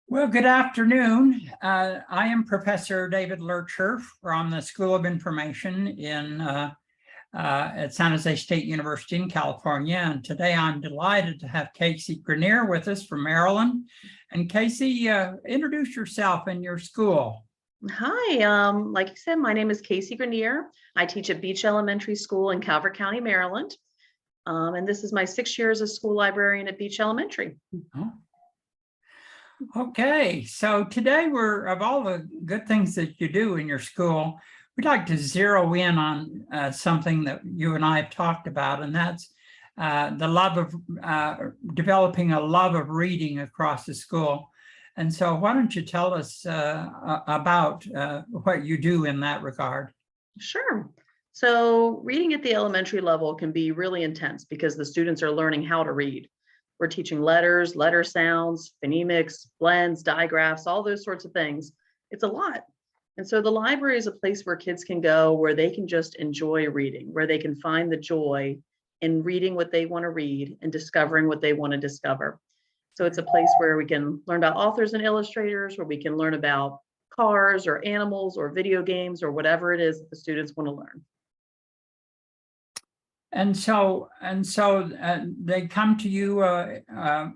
Well, good afternoon. I am Professor David Loertscher from the School of Information at San Jose State University in California. And today I'm delighted to have Casey Grenier with us from Maryland. And Casey, introduce yourself and your school. Hi, like you said, my name is Casey Grenier. I teach at Beach Elementary School in Calvert County, Maryland. And this is my 6 years as school librarian at Beach Elementary. Oh. Okay, so today of all the good things that you do in your school, we'd like to zero in on something that you and I have talked about, and that's the love of developing a love of reading across the school. And so why don't you tell us about what you do in that regard? Sure. So reading at the elementary level can be really intense because the students are learning how to read. We're teaching letters, letter sounds, phonemics, blends, digraphs, all those sorts of things. It's a lot. And so the library is a place where kids can go, where they can just enjoy reading, where they can find the joy in reading what they want to read and discovering what they want to discover. So it's a place where we can learn about authors and illustrators, where we can learn about cars or animals or video games or whatever it is that the students want to learn. And so they come to you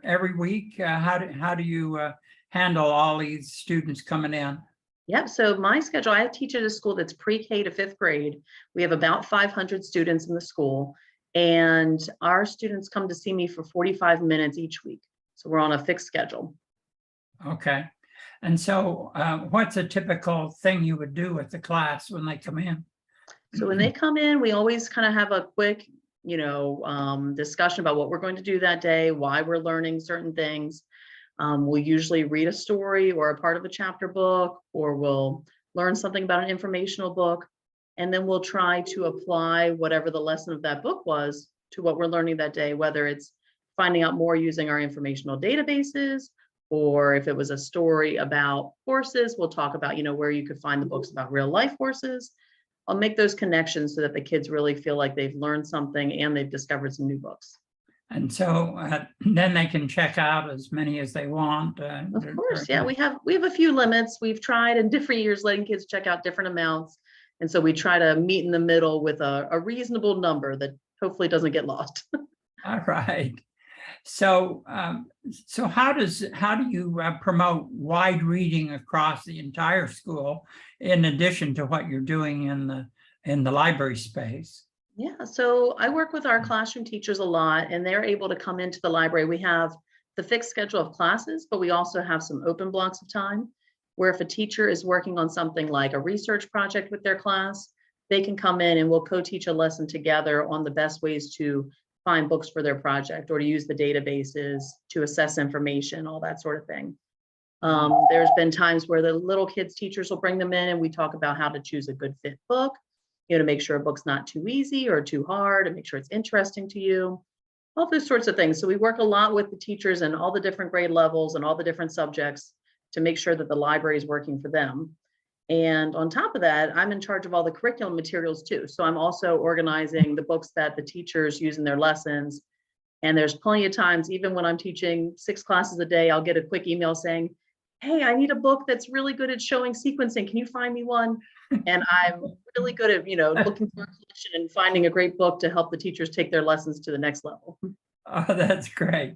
every week. How do you handle all these students coming in? Yep. So my schedule, I teach at a school that's pre-K to 5th grade. We have about 500 students in the school, and our students come to see me for 45 minutes each week. So we're on a fixed schedule. Okay. And so what's a typical thing you would do with the class when they come in? So when they come in, we always kind of have a quick, discussion about what we're going to do that day, why we're learning certain things. We'll usually read a story or a part of a chapter book, or we'll learn something about an informational book. And then we'll try to apply whatever the lesson of that book was to what we're learning that day, whether it's finding out more using our informational databases, or if it was a story about horses, we'll talk about, where you could find the books about real life horses. I'll make those connections so that the kids really feel like they've learned something and they've discovered some new books. And so then they can check out as many as they want. Of course, yeah, we have a few limits. We've tried in different years letting kids check out different amounts. And so we try to meet in the middle with a reasonable number that hopefully doesn't get lost. All right. So how do you promote wide reading across the entire school, in addition to what you're doing in the library space? Yeah, so I work with our classroom teachers a lot, and they're able to come into the library. We have the fixed schedule of classes, but we also have some open blocks of time where if a teacher is working on something like a research project with their class, they can come in and we'll co-teach a lesson together on the best ways to find books for their project, or to use the databases to assess information, all that sort of thing. There's been times where the little kids teachers will bring them in and we talk about how to choose a good fit book, to make sure a book's not too easy or too hard, and make sure it's interesting to you, all those sorts of things. So we work a lot with the teachers and all the different grade levels and all the different subjects to make sure that the library is working for them. And on top of that, I'm in charge of all the curriculum materials too. So I'm also organizing the books that the teachers use in their lessons. And there's plenty of times, even when I'm teaching 6 classes a day, I'll get a quick email saying, hey, I need a book that's really good at showing sequencing. Can you find me one? And I'm really good at, looking for a collection and finding a great book to help the teachers take their lessons to the next level. Oh, that's great.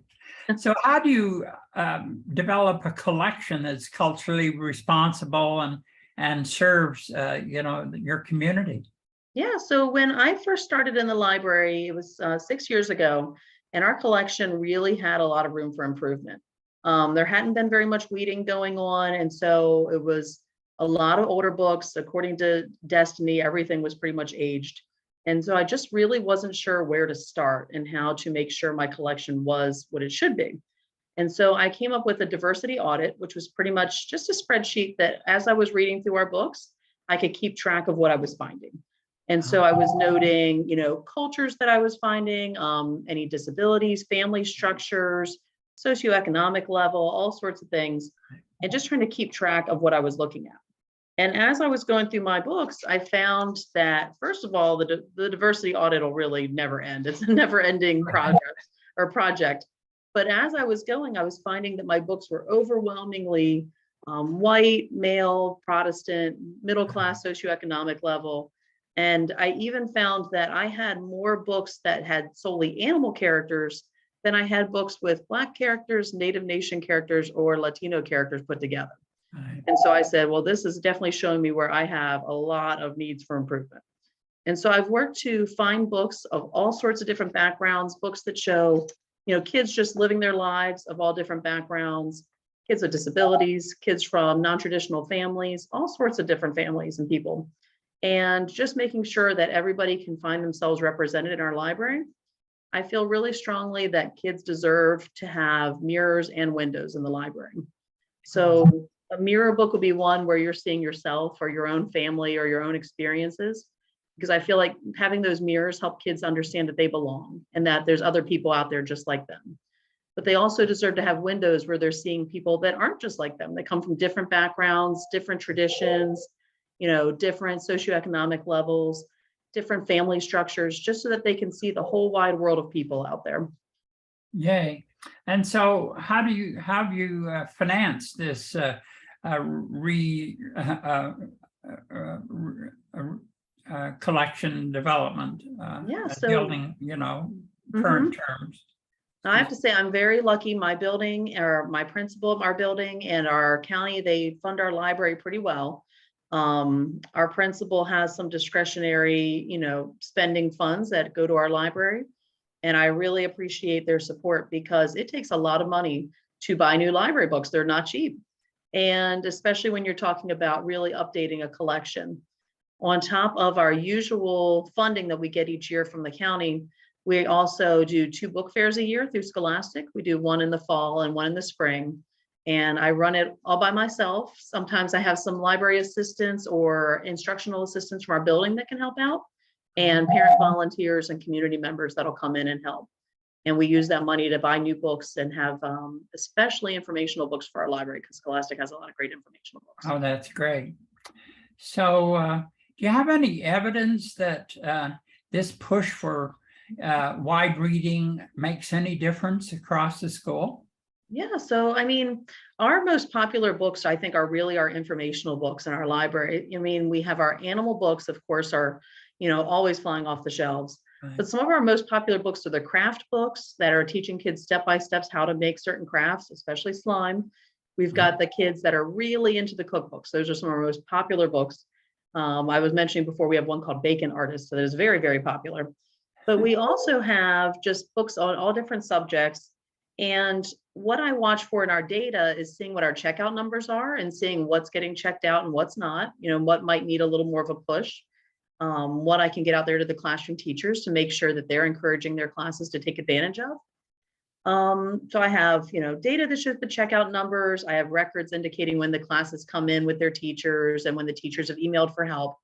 So how do you develop a collection that's culturally responsible and serves, your community? Yeah, so when I first started in the library, it was 6 years ago, and our collection really had a lot of room for improvement. There hadn't been very much weeding going on, and so it was a lot of older books. According to Destiny, everything was pretty much aged. And so I just really wasn't sure where to start and how to make sure my collection was what it should be. And so I came up with a diversity audit, which was pretty much just a spreadsheet that as I was reading through our books, I could keep track of what I was finding. And so I was noting, cultures that I was finding, any disabilities, family structures, socioeconomic level, all sorts of things, and just trying to keep track of what I was looking at. And as I was going through my books, I found that, first of all, the diversity audit will really never end. It's a never ending project. But as I was going, I was finding that my books were overwhelmingly white, male, Protestant, middle class, socioeconomic level. And I even found that I had more books that had solely animal characters than I had books with Black characters, Native Nation characters, or Latino characters put together. Right. And so I said, well, this is definitely showing me where I have a lot of needs for improvement. And so I've worked to find books of all sorts of different backgrounds, books that show, kids just living their lives of all different backgrounds, kids with disabilities, kids from non-traditional families, all sorts of different families and people. And just making sure that everybody can find themselves represented in our library. I feel really strongly that kids deserve to have mirrors and windows in the library. So a mirror book would be one where you're seeing yourself or your own family or your own experiences, because I feel like having those mirrors help kids understand that they belong and that there's other people out there just like them. But they also deserve to have windows where they're seeing people that aren't just like them. They come from different backgrounds, different traditions, different socioeconomic levels, different family structures, just so that they can see the whole wide world of people out there. Yay. And so how do you finance this collection development, building, current terms? I have to say, I'm very lucky. My building, or my principal of our building and our county, they fund our library pretty well. Our principal has some discretionary, spending funds that go to our library. And I really appreciate their support, because it takes a lot of money to buy new library books. They're not cheap. And especially when you're talking about really updating a collection. On top of our usual funding that we get each year from the county, we also do 2 book fairs a year through Scholastic. We do one in the fall and one in the spring. And I run it all by myself. Sometimes I have some library assistants or instructional assistants from our building that can help out, and parent volunteers and community members that'll come in and help. And we use that money to buy new books and have especially informational books for our library, because Scholastic has a lot of great informational books. Oh, that's great. So do you have any evidence that this push for wide reading makes any difference across the school? Yeah, so I mean, our most popular books, I think, are really our informational books in our library. I mean, we have our animal books, of course, are, always flying off the shelves. Right. But some of our most popular books are the craft books that are teaching kids step-by-steps how to make certain crafts, especially slime. We've got the kids that are really into the cookbooks. Those are some of our most popular books. I was mentioning before, we have one called Bacon Artist, so that is very, very popular. But we also have just books on all different subjects. And what I watch for in our data is seeing what our checkout numbers are and seeing what's getting checked out and what's not, what might need a little more of a push, what I can get out there to the classroom teachers to make sure that they're encouraging their classes to take advantage of. So I have, data that shows the checkout numbers. I have records indicating when the classes come in with their teachers and when the teachers have emailed for help.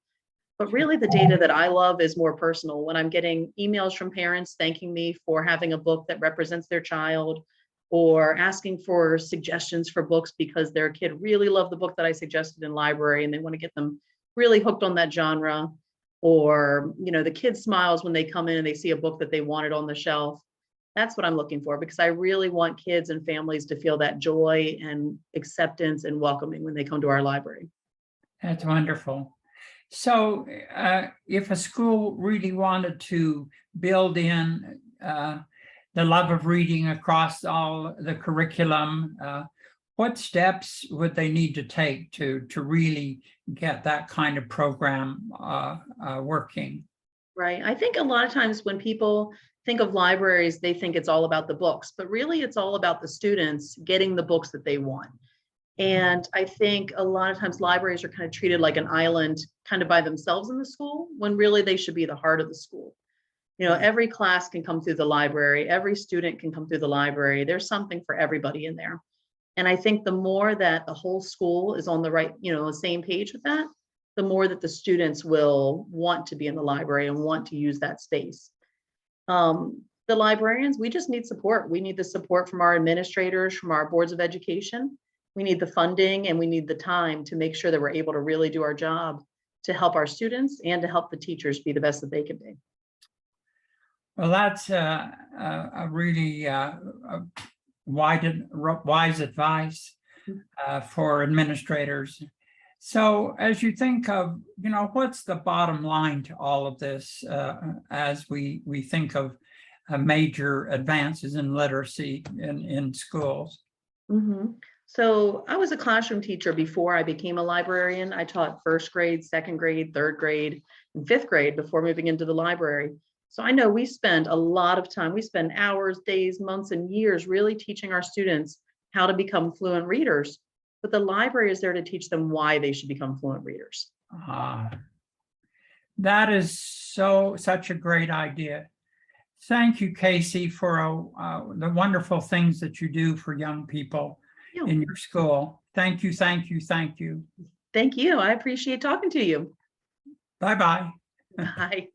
But really the data that I love is more personal. When I'm getting emails from parents thanking me for having a book that represents their child, or asking for suggestions for books because their kid really loved the book that I suggested in library and they want to get them really hooked on that genre. Or, the kid smiles when they come in and they see a book that they wanted on the shelf. That's what I'm looking for, because I really want kids and families to feel that joy and acceptance and welcoming when they come to our library. That's wonderful. So if a school really wanted to build in the love of reading across all the curriculum, what steps would they need to take to really get that kind of program working? Right. I think a lot of times when people think of libraries, they think it's all about the books, but really it's all about the students getting the books that they want. And I think a lot of times libraries are kind of treated like an island kind of by themselves in the school, when really they should be the heart of the school. Every class can come through the library. Every student can come through the library. There's something for everybody in there. And I think the more that the whole school is on the right, the same page with that, the more that the students will want to be in the library and want to use that space. The librarians, we just need support. We need the support from our administrators, from our boards of education. We need the funding and we need the time to make sure that we're able to really do our job to help our students and to help the teachers be the best that they can be. Well, that's a really wise advice for administrators. So as you think of, what's the bottom line to all of this as we think of major advances in literacy in schools? Mhm. So I was a classroom teacher before I became a librarian. I taught first grade, second grade, third grade, and fifth grade before moving into the library. So I know we spend a lot of time, we spend hours, days, months, and years really teaching our students how to become fluent readers. But the library is there to teach them why they should become fluent readers. That is such a great idea. Thank you, Casey, for the wonderful things that you do for young people Yeah. in your school. Thank you, thank you, thank you. Thank you. I appreciate talking to you. Bye-bye. Bye.